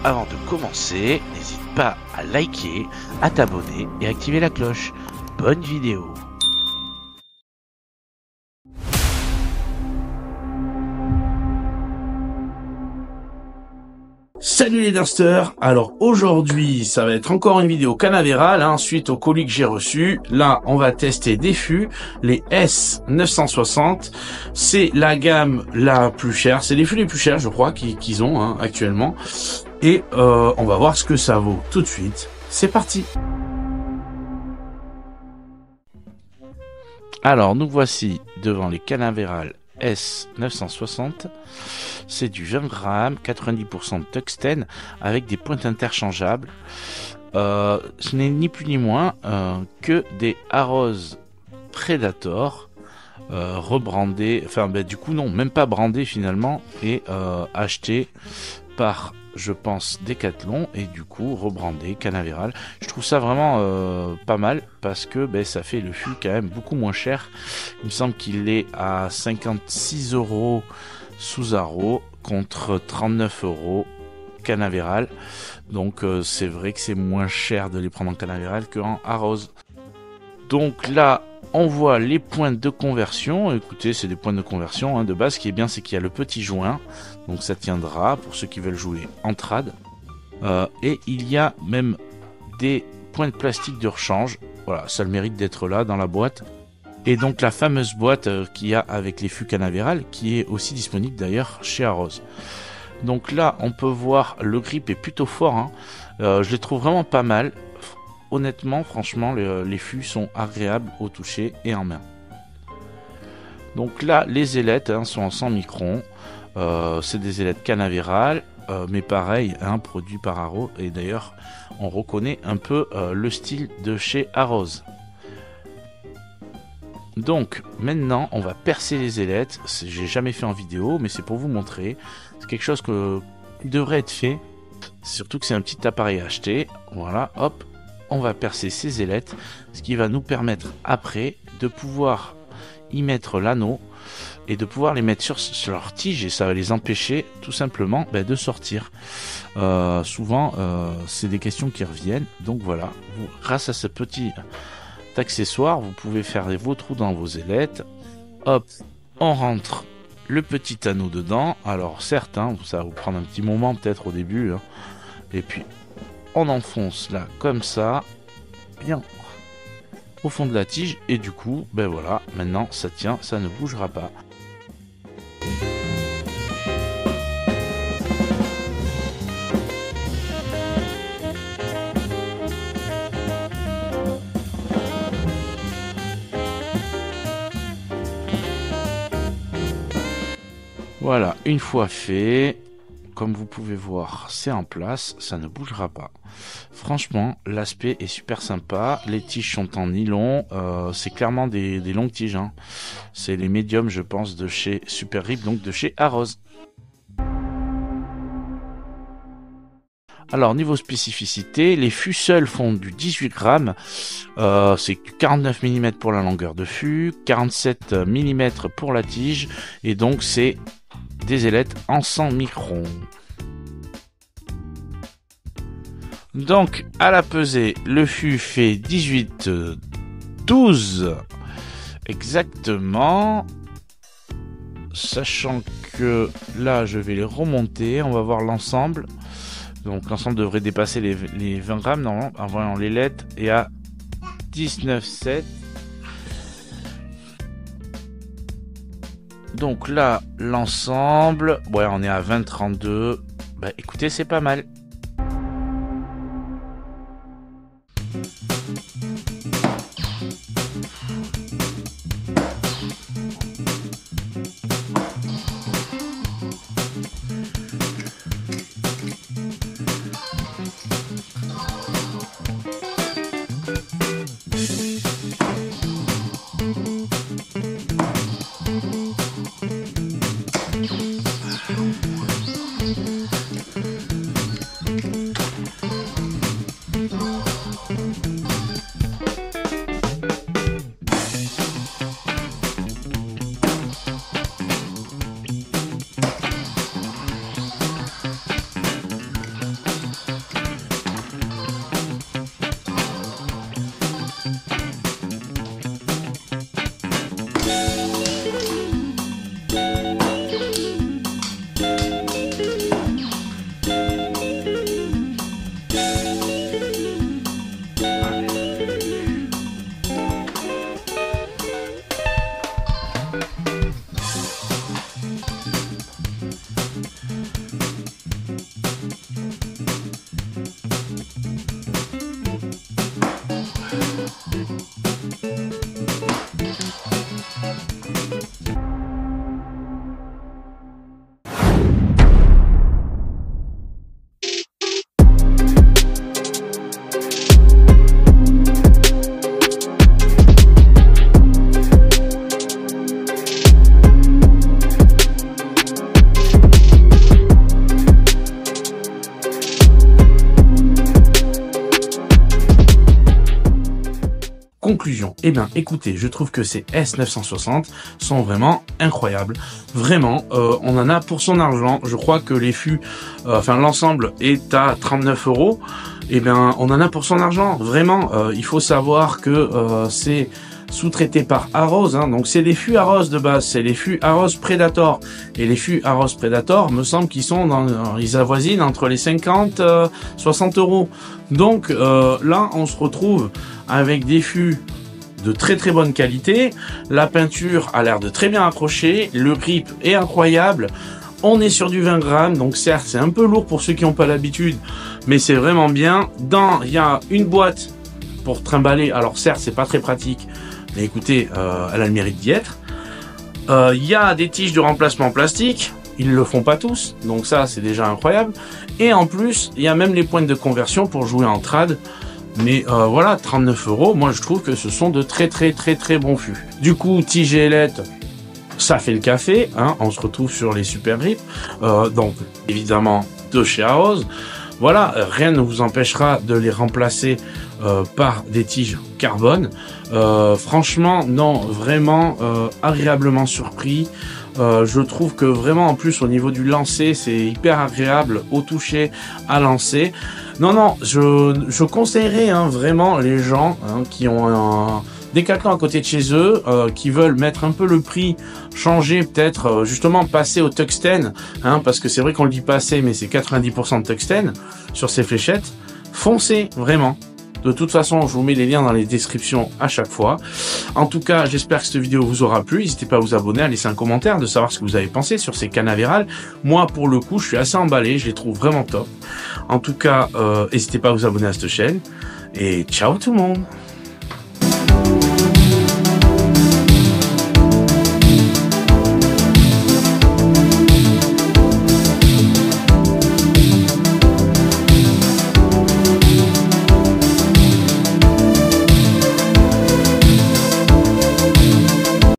avant de commencer, n'hésite pas à liker, à t'abonner et activer la cloche. Bonne vidéo. Salut les Dunsters. Alors aujourd'hui ça va être encore une vidéo Canaveral suite au colis que j'ai reçu. Là on va tester des fûts, les S960. C'est la gamme la plus chère, c'est les fûts les plus chers je crois qu'ils ont actuellement. Et on va voir ce que ça vaut tout de suite. C'est parti. Alors nous voici devant les Canaveral S960. C'est du 20 grammes, 90% de tungstène avec des pointes interchangeables. Ce n'est ni plus ni moins que des Arrows Predator rebrandés, du coup non, même pas brandés finalement, et achetés par, je pense, Decathlon, et du coup rebrandé Canaveral. Je trouve ça vraiment pas mal parce que ça fait le fût quand même beaucoup moins cher. Il me semble qu'il est à 56 € sous Arrow contre 39 € Canaveral. Donc c'est vrai que c'est moins cher de les prendre en Canaveral qu'en Arrows. Donc là on voit les points de conversion. Écoutez, c'est des points de conversion de base. Ce qui est bien, c'est qu'il y a le petit joint, donc ça tiendra pour ceux qui veulent jouer en trad. Et il y a même des points de plastique de rechange. Voilà, ça a le mérite d'être là dans la boîte. Et donc la fameuse boîte qu'il y a avec les fûts Canaveral, qui est aussi disponible d'ailleurs chez Arrows. Donc là on peut voir le grip est plutôt fort. Je les trouve vraiment pas mal. Honnêtement, franchement, les fûts sont agréables au toucher et en main. Donc là, les ailettes sont en 100 microns. C'est des ailettes Canaveral, mais pareil, produit par Arrow. Et d'ailleurs, on reconnaît un peu le style de chez Arrows. Donc maintenant, on va percer les ailettes. J'ai jamais fait en vidéo, mais c'est pour vous montrer. C'est quelque chose qui devrait être fait. Surtout que c'est un petit appareil à acheter. Voilà, hop. On va percer ces ailettes, ce qui va nous permettre après de pouvoir y mettre l'anneau et de pouvoir les mettre sur leur tige, et ça va les empêcher tout simplement de sortir. Souvent, c'est des questions qui reviennent. Donc voilà, grâce à ce petit accessoire, vous pouvez faire vos trous dans vos ailettes. Hop, on rentre le petit anneau dedans. Alors certes, ça va vous prendre un petit moment peut-être au début. Et puis on enfonce là comme ça, bien au fond de la tige, et du coup voilà, maintenant ça tient, ça ne bougera pas. Voilà, une fois fait, comme vous pouvez voir, c'est en place, ça ne bougera pas. Franchement, l'aspect est super sympa. Les tiges sont en nylon. C'est clairement des longues tiges. C'est les médiums, je pense, de chez Super Rip, donc de chez Arrows. Alors, niveau spécificité, les fûts seuls font du 18 grammes. C'est 49 mm pour la longueur de fût, 47 mm pour la tige. Et donc, c'est des ailettes en 100 microns. Donc à la pesée, le fût fait 18,12 exactement. Sachant que là je vais les remonter, on va voir l'ensemble. Donc l'ensemble devrait dépasser les 20 grammes normalement. En voyant les lettres, et à 19,7. Donc là, l'ensemble, on est à 20,32. Écoutez, c'est pas mal. conclusion. Eh bien, écoutez, je trouve que ces S960 sont vraiment incroyables. Vraiment, on en a pour son argent. Je crois que les fûts, enfin l'ensemble est à 39 €. Eh bien, on en a pour son argent. Vraiment, il faut savoir que c'est sous-traité par Arros, hein. Donc c'est des fûts Arros de base, c'est les fûts Arros Predator, et les fûts Arros Predator me semble qu'ils sont ils avoisinent entre les 50 60 €. Donc là on se retrouve avec des fûts de très très bonne qualité, la peinture a l'air de très bien accrocher, le grip est incroyable. On est sur du 20 grammes, donc certes c'est un peu lourd pour ceux qui n'ont pas l'habitude, mais c'est vraiment bien. Il y a une boîte pour trimballer, alors certes c'est pas très pratique, mais écoutez, elle a le mérite d'y être. Il y a des tiges de remplacement en plastique, ils le font pas tous, donc ça c'est déjà incroyable. Et en plus, il y a même les pointes de conversion pour jouer en trad. Mais voilà, 39 €, moi je trouve que ce sont de très bons fûts. Du coup, tige et ailette, ça fait le café, hein, on se retrouve sur les super grips. Donc évidemment de chez Arros. Voilà, rien ne vous empêchera de les remplacer par des tiges carbone. Franchement, non, vraiment agréablement surpris. Je trouve que vraiment en plus au niveau du lancer, c'est hyper agréable au toucher, à lancer. Non, je conseillerais vraiment les gens qui ont un Decathlon à côté de chez eux, qui veulent mettre un peu le prix, changer peut-être, justement passer au tungstène, parce que c'est vrai qu'on le dit pas assez, mais c'est 90% de tungstène sur ces fléchettes. Foncez, vraiment. De toute façon, je vous mets les liens dans les descriptions à chaque fois. En tout cas, j'espère que cette vidéo vous aura plu. N'hésitez pas à vous abonner, à laisser un commentaire, de savoir ce que vous avez pensé sur ces Canaveral. Moi, pour le coup, je suis assez emballé. Je les trouve vraiment top. En tout cas, n'hésitez pas à vous abonner à cette chaîne. Et ciao tout le monde!